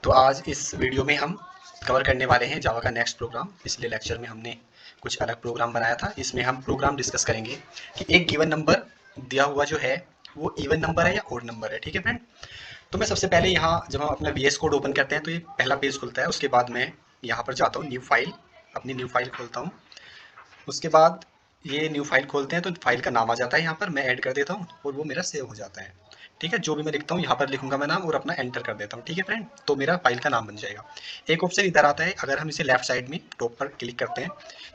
तो आज इस वीडियो में हम कवर करने वाले हैं जावा का नेक्स्ट प्रोग्राम। पिछले लेक्चर में हमने कुछ अलग प्रोग्राम बनाया था, इसमें हम प्रोग्राम डिस्कस करेंगे कि एक गिवन नंबर दिया हुआ जो है वो इवन नंबर है या ओड नंबर है। ठीक है फ्रेंड, तो मैं सबसे पहले यहाँ जब हम अपना VS कोड ओपन करते हैं तो ये पहला पेज खुलता है। उसके बाद मैं यहाँ पर जाता हूँ न्यू फाइल, अपनी न्यू फाइल खोलता हूँ। उसके बाद ये न्यू फाइल खोलते हैं तो फाइल का नाम आ जाता है, यहाँ पर मैं ऐड कर देता हूँ और वो मेरा सेव हो जाता है। ठीक है, जो भी मैं लिखता हूँ यहाँ पर लिखूंगा मैं नाम और अपना एंटर कर देता हूँ। ठीक है फ्रेंड, तो मेरा फाइल का नाम बन जाएगा। एक ऑप्शन इधर आता है, अगर हम इसे लेफ्ट साइड में टॉप पर क्लिक करते हैं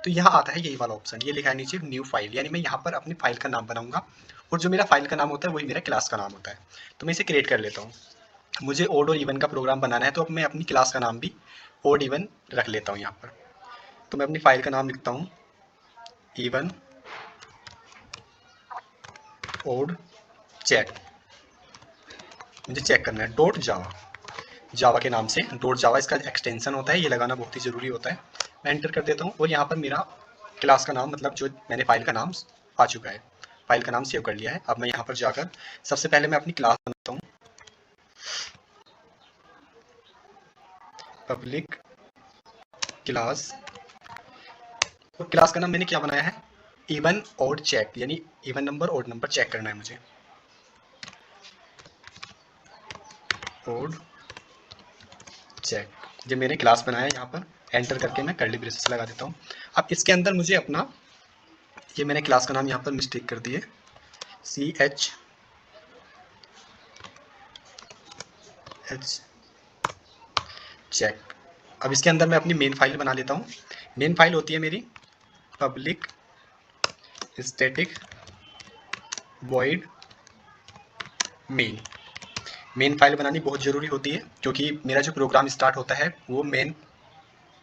तो यहाँ आता है यही वाला ऑप्शन, ये लिखा है नीचे न्यू फाइल, यानी मैं यहाँ पर अपनी फाइल का नाम बनाऊंगा और जो मेरा फाइल का नाम होता है वही मेरा क्लास का नाम होता है। तो मैं इसे क्रिएट कर लेता हूँ। मुझे ओड और इवन का प्रोग्राम बनाना है तो अब मैं अपनी क्लास का नाम भी ओड इवन रख लेता हूँ यहाँ पर। तो मैं अपनी फाइल का नाम लिखता हूँ इवन ओड चेक, मुझे चेक करना है डॉट जावा, जावा के नाम से डॉट जावा इसका एक्सटेंशन होता है, ये लगाना बहुत ही ज़रूरी होता है। मैं एंटर कर देता हूँ और यहाँ पर मेरा क्लास का नाम मतलब जो मैंने फाइल का नाम आ चुका है, फाइल का नाम सेव कर लिया है। अब मैं यहाँ पर जाकर सबसे पहले मैं अपनी क्लास बनाता हूँ, पब्लिक क्लास। और क्लास का नाम मैंने क्या बनाया है, इवन ओड चेक, यानी even number odd number check करना है मुझे। ओड चेक, जो मैंने क्लास बनाया है यहाँ पर एंटर करके मैं कर्ली ब्रेसेस लगा देता हूँ। अब इसके अंदर मुझे अपना, ये मैंने क्लास का नाम यहाँ पर मिस्टेक कर दी है, CH चेक। अब इसके अंदर मैं अपनी मेन फाइल बना लेता हूँ। मेन फाइल होती है मेरी public static void main. Main file बनानी बहुत ज़रूरी होती है क्योंकि मेरा जो प्रोग्राम स्टार्ट होता है वो मेन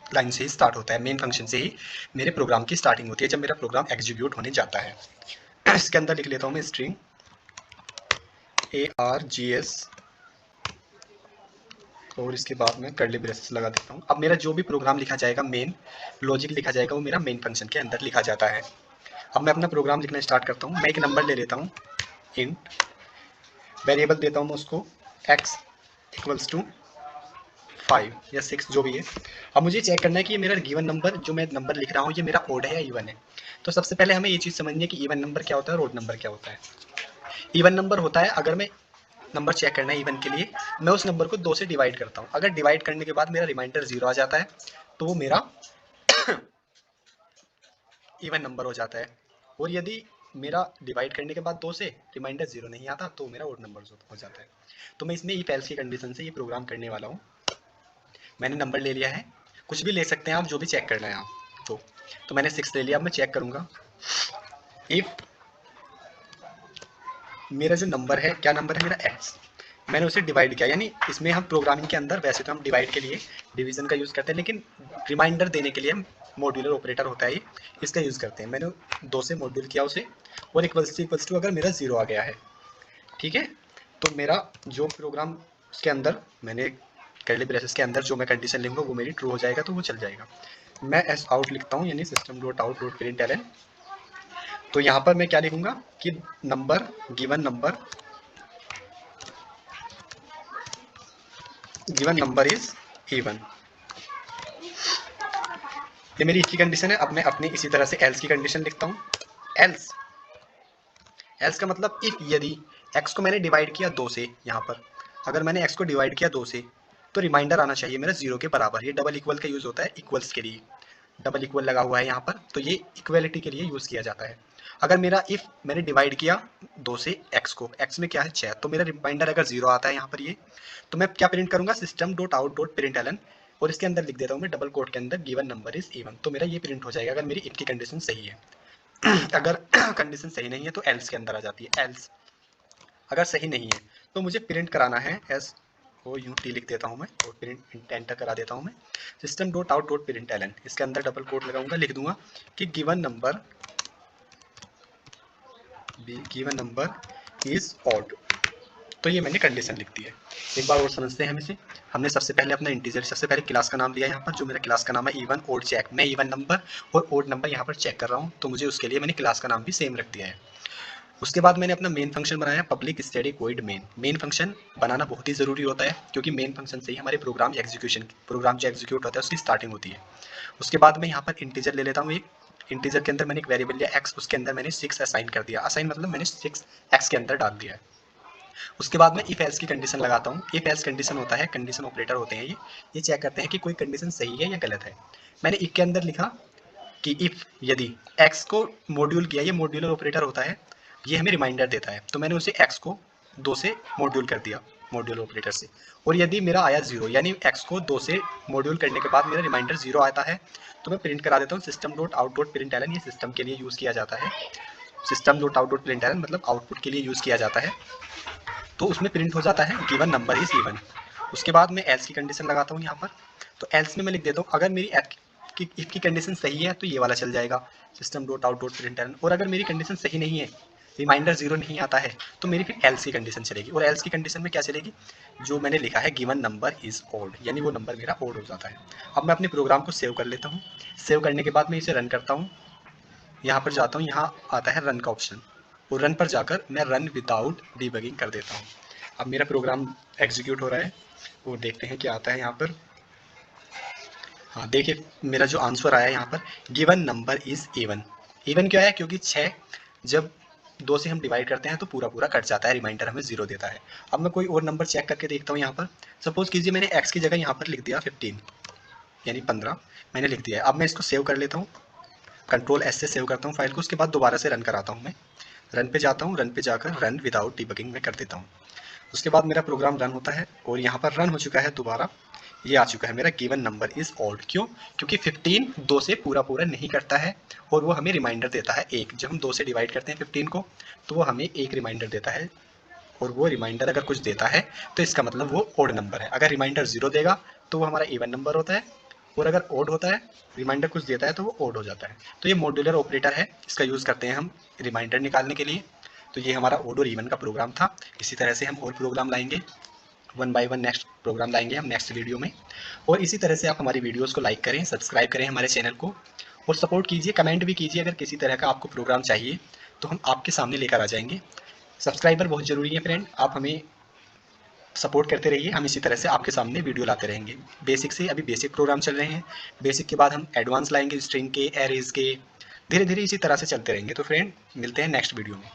लाइन से ही स्टार्ट होता है, मेन फंक्शन से ही मेरे प्रोग्राम की स्टार्टिंग होती है जब मेरा प्रोग्राम एग्जीक्यूट होने जाता है। इसके अंदर लिख लेता हूँ मैं स्ट्रिंग ARGS और इसके बाद मैं कर्ली ब्रेसेस लगा देता हूँ। अब मेरा जो भी प्रोग्राम लिखा जाएगा, मेन लॉजिक लिखा जाएगा, वो मेरा मेन फंक्शन के अंदर लिखा जाता है। अब मैं अपना प्रोग्राम लिखना स्टार्ट करता हूँ। मैं एक नंबर ले लेता हूँ, इंट वेरिएबल देता हूँ मैं उसको x = 5 या 6 जो भी है। अब मुझे चेक करना है कि ये मेरा गिवन नंबर जो मैं नंबर लिख रहा हूँ ये मेरा ओड है या इवन है। तो सबसे पहले हमें ये चीज़ समझनी है कि इवन नंबर क्या होता है और ओड नंबर क्या होता है। इवन नंबर होता है, अगर मैं नंबर चेक करना है इवन के लिए, मैं उस नंबर को 2 से डिवाइड करता हूँ। अगर डिवाइड करने के बाद मेरा रिमाइंडर 0 आ जाता है तो वो मेरा इवन नंबर हो जाता है। और यदि मेरा डिवाइड करने के बाद 2 से रिमाइंडर 0 नहीं आता तो मेरा ओड नंबर हो जाता है। तो मैं इसमें इफ एल्स की कंडीशन से ये प्रोग्राम करने वाला हूँ। मैंने नंबर ले लिया है, कुछ भी ले सकते हैं आप, जो भी चेक करना है आप। तो मैंने 6 ले लिया। अब मैं चेक करूँगा इफ मेरा जो नंबर है, क्या नंबर है मेरा x, मैंने उसे डिवाइड किया, यानी इसमें हम प्रोग्रामिंग के अंदर वैसे तो हम डिवाइड के लिए डिवीजन का यूज़ करते हैं, लेकिन रिमाइंडर देने के लिए हम मॉड्यूलर ऑपरेटर होता है इसका यूज़ करते हैं। मैंने 2 से मॉड्यूल किया उसे और इक्वल्स टू अगर मेरा 0 आ गया है, ठीक है, तो मेरा जो प्रोग्राम उसके अंदर मैंने कर्ली ब्रेसेस के अंदर जो मैं कंडीशन लिखूंगा वो मेरी ट्रू हो जाएगा, तो वो चल जाएगा। मैं एस आउट लिखता हूँ, यानी system.out.println। तो यहाँ पर मैं क्या लिखूंगा कि number given number is even. ये मेरी की कंडीशन है। अब मैं अपनी इसी तरह से एल्स की कंडीशन लिखता हूँ। एल्स का मतलब इफ, यदि x को मैंने डिवाइड किया 2 से, यहाँ पर अगर मैंने x को डिवाइड किया 2 से तो रिमाइंडर आना चाहिए मेरा 0 के बराबर। ये डबल इक्वल का यूज़ होता है इक्वल्स के लिए, डबल इक्वल लगा हुआ है यहाँ पर, तो ये इक्वलिटी के लिए यूज़ किया जाता है। अगर मेरा इफ मैंने डिवाइड किया 2 से x को, x में क्या है 6, तो मेरा रिमाइंडर अगर 0 आता है यहाँ पर ये, तो मैं क्या प्रिंट करूँगा system.out.println और इसके अंदर लिख देता हूँ मैं डबल कोट के अंदर गिवन नंबर इज इवन। तो मेरा ये प्रिंट हो जाएगा अगर मेरी इफ की कंडीशन सही है। अगर कंडीशन सही नहीं है तो एल्स के अंदर आ जाती है। एल्स अगर सही नहीं है तो मुझे प्रिंट कराना है, SOUT लिख देता हूँ मैं और प्रिंट एंटर करा देता हूँ मैं system.out.println। इसके अंदर डबल कोट लगाऊंगा, लिख दूंगा कि गिवन नंबर इज ऑड। तो ये मैंने कंडीशन लिख दी है। एक बार और समझते हैं हम इसे। हमने सबसे पहले अपना इंटीजर, सबसे पहले क्लास का नाम लिया यहाँ पर, जो मेरा क्लास का नाम है इवन ओड चेक। मैं इवन नंबर और ओड नंबर यहाँ पर चेक कर रहा हूँ, तो मुझे उसके लिए मैंने क्लास का नाम भी सेम रख दिया है। उसके बाद मैंने अपना मेन फंक्शन बनाया, public static void main. Main function बनाना बहुत ही ज़रूरी होता है, क्योंकि मेन फंक्शन से ही हमारे प्रोग्राम जो एग्जीक्यूट होता है उसकी स्टार्टिंग होती है। उसके बाद मैं यहाँ पर इंटीजर ले लेता हूँ एक। इंटीजर के अंदर मैंने एक वेरिएबल लिया x, उसके अंदर मैंने 6 असाइन कर दिया। असाइन मतलब मैंने 6 x के अंदर डाल दिया है। उसके बाद मैं इफ एल्स की कंडीशन लगाता हूँ। इफ एल्स कंडीशन होता है, कंडीशन ऑपरेटर होते हैं ये चेक करते हैं कि कोई कंडीशन सही है या गलत है। मैंने इफ के अंदर लिखा कि इफ यदि x को मॉड्यूल किया, ये मॉड्यूलर ऑपरेटर होता है, ये हमें रिमाइंडर देता है, तो मैंने उसे x को 2 से मॉड्यूल कर दिया मॉड्यूल ऑपरेटर से। और यदि मेरा आया 0, यानी x को 2 से मॉड्यूल करने के बाद मेरा रिमाइंडर 0 आता है, तो मैं प्रिंट करा देता हूँ system dot out dot print ln. ये सिस्टम के लिए यूज़ किया जाता है। System dot out dot print ln मतलब आउटपुट के लिए यूज़ किया जाता है। तो उसमें प्रिंट हो जाता है गिवन नंबर इज इवन। उसके बाद मैं एल्स की कंडीशन लगाता हूँ यहाँ पर। तो एल्स में मैं लिख देता हूँ अगर मेरी इफ की कंडीशन सही है तो ये वाला चल जाएगा, system dot out dot print ln. और अगर मेरी कंडीशन सही नहीं है, रिमाइंडर 0 नहीं आता है, तो मेरी फिर एल्स की कंडीशन चलेगी। और एल्स की कंडीशन में क्या चलेगी, जो मैंने लिखा है गिवन नंबर इज ओड, यानी वो नंबर मेरा ओड हो जाता है। अब मैं अपने प्रोग्राम को सेव कर लेता हूँ। सेव करने के बाद मैं इसे रन करता हूँ। यहाँ पर जाता हूँ, यहाँ आता है रन का ऑप्शन, और रन पर जाकर मैं रन विदाउट डीबगिंग कर देता हूँ। अब मेरा प्रोग्राम एग्जीक्यूट हो रहा है और देखते हैं क्या आता है यहाँ पर। हाँ देखिए, मेरा जो आंसर आया है यहाँ पर, given number is even. Even क्यों आया, क्योंकि 6 जब 2 से हम डिवाइड करते हैं तो पूरा पूरा कट जाता है, रिमाइंडर हमें 0 देता है। अब मैं कोई और नंबर चेक करके देखता हूँ यहाँ पर। सपोज कीजिए मैंने x की जगह यहाँ पर लिख दिया 15, यानी 15 मैंने लिख दिया है। अब मैं इसको सेव कर लेता हूँ, कंट्रोल S से सेव करता हूँ फाइल को। उसके बाद दोबारा से रन कराता हूँ मैं। रन पे जाता हूँ, रन पे जाकर रन विदाउट डीबगिंग में कर देता हूँ। उसके बाद मेरा प्रोग्राम रन होता है और यहाँ पर रन हो चुका है दोबारा। ये आ चुका है मेरा गिवन नंबर इज ऑड। क्यों, क्योंकि 15 2 से पूरा पूरा नहीं करता है और वो हमें रिमाइंडर देता है 1। जब हम 2 से डिवाइड करते हैं 15 को, तो वो हमें 1 रिमाइंडर देता है। और वो रिमाइंडर अगर कुछ देता है तो इसका मतलब वो ओड नंबर है। अगर रिमाइंडर 0 देगा तो वो हमारा इवन नंबर होता है, और अगर ओड होता है, रिमाइंडर कुछ देता है, तो वो ओड हो जाता है। तो ये मॉड्यूलर ऑपरेटर है, इसका यूज़ करते हैं हम रिमाइंडर निकालने के लिए। तो ये हमारा ओड और इवन का प्रोग्राम था। इसी तरह से हम और प्रोग्राम लाएंगे, 1 बाय 1 नेक्स्ट प्रोग्राम लाएंगे हम नेक्स्ट वीडियो में। और इसी तरह से आप हमारी वीडियोस को लाइक करें, सब्सक्राइब करें हमारे चैनल को, और सपोर्ट कीजिए, कमेंट भी कीजिए। अगर किसी तरह का आपको प्रोग्राम चाहिए तो हम आपके सामने लेकर आ जाएंगे। सब्सक्राइबर बहुत ज़रूरी है फ्रेंड, आप हमें सपोर्ट करते रहिए, हम इसी तरह से आपके सामने वीडियो लाते रहेंगे। बेसिक से अभी बेसिक प्रोग्राम चल रहे हैं, बेसिक के बाद हम एडवांस लाएंगे, स्ट्रिंग के, एरेज के, धीरे धीरे इसी तरह से चलते रहेंगे। तो फ्रेंड मिलते हैं नेक्स्ट वीडियो में।